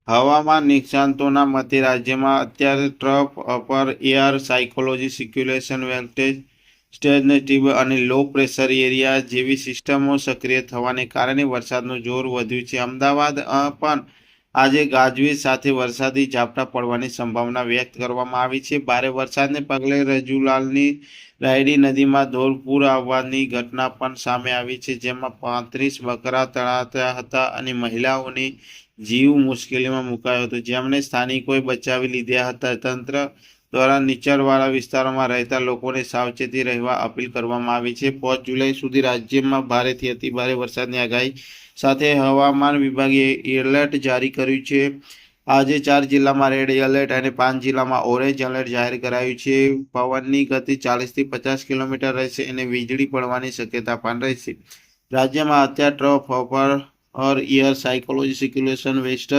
હવામાન નિષ્ણાતોના મતે રાજ્યમાં અત્યારે ટ્રફ અપર એર સાયકોલોજી સિક્યુલેશન વેલ્ટેજ સ્ટેજનેટિવ અને લો પ્રેશર એરિયા જેવી સિસ્ટમો સક્રિય થવાને કારણે વરસાદનું જોર વધ્યું છે. અમદાવાદ પણ આજે ગાજવીજ સાથે વરસાદી ઝાપટા પડવાની સંભાવના વ્યક્ત કરવામાં આવી છે. ભારે વરસાદને પગલે રજુલાલની રાયડી નદીમાં ધોરપૂર આવવાની ઘટના પણ સામે આવી છે, જેમાં 35 બકરા તણાયા હતા અને મહિલાઓની જીવ મુશ્કેલીમાં મુકાયો હતો, જેમને સ્થાનિકોએ બચાવી લીધા હતા. તંત્ર દ્વારા નીચાણવાળા વિસ્તારોમાં રહેતા લોકોને સાવચેતી રહેવા અપીલ કરવામાં આવી છે. 5 જુલાઈ સુધી રાજ્યમાં ભારેથી અતિભારે વરસાદની આગાહી સાથે હવામાન વિભાગે એલર્ટ જારી કર્યું છે. આજે 4 જિલ્લામાં રેડ એલર્ટ અને 5 જિલ્લામાં ઓરેન્જ એલર્ટ જાહેર કરાયું છે. પવનની ગતિ 40 થી 50 કિલોમીટર રહેશે અને વીજળી પડવાની શક્યતા પણ રહેશે. રાજ્યમાં અત્યારે trough upper air cyclonic circulation western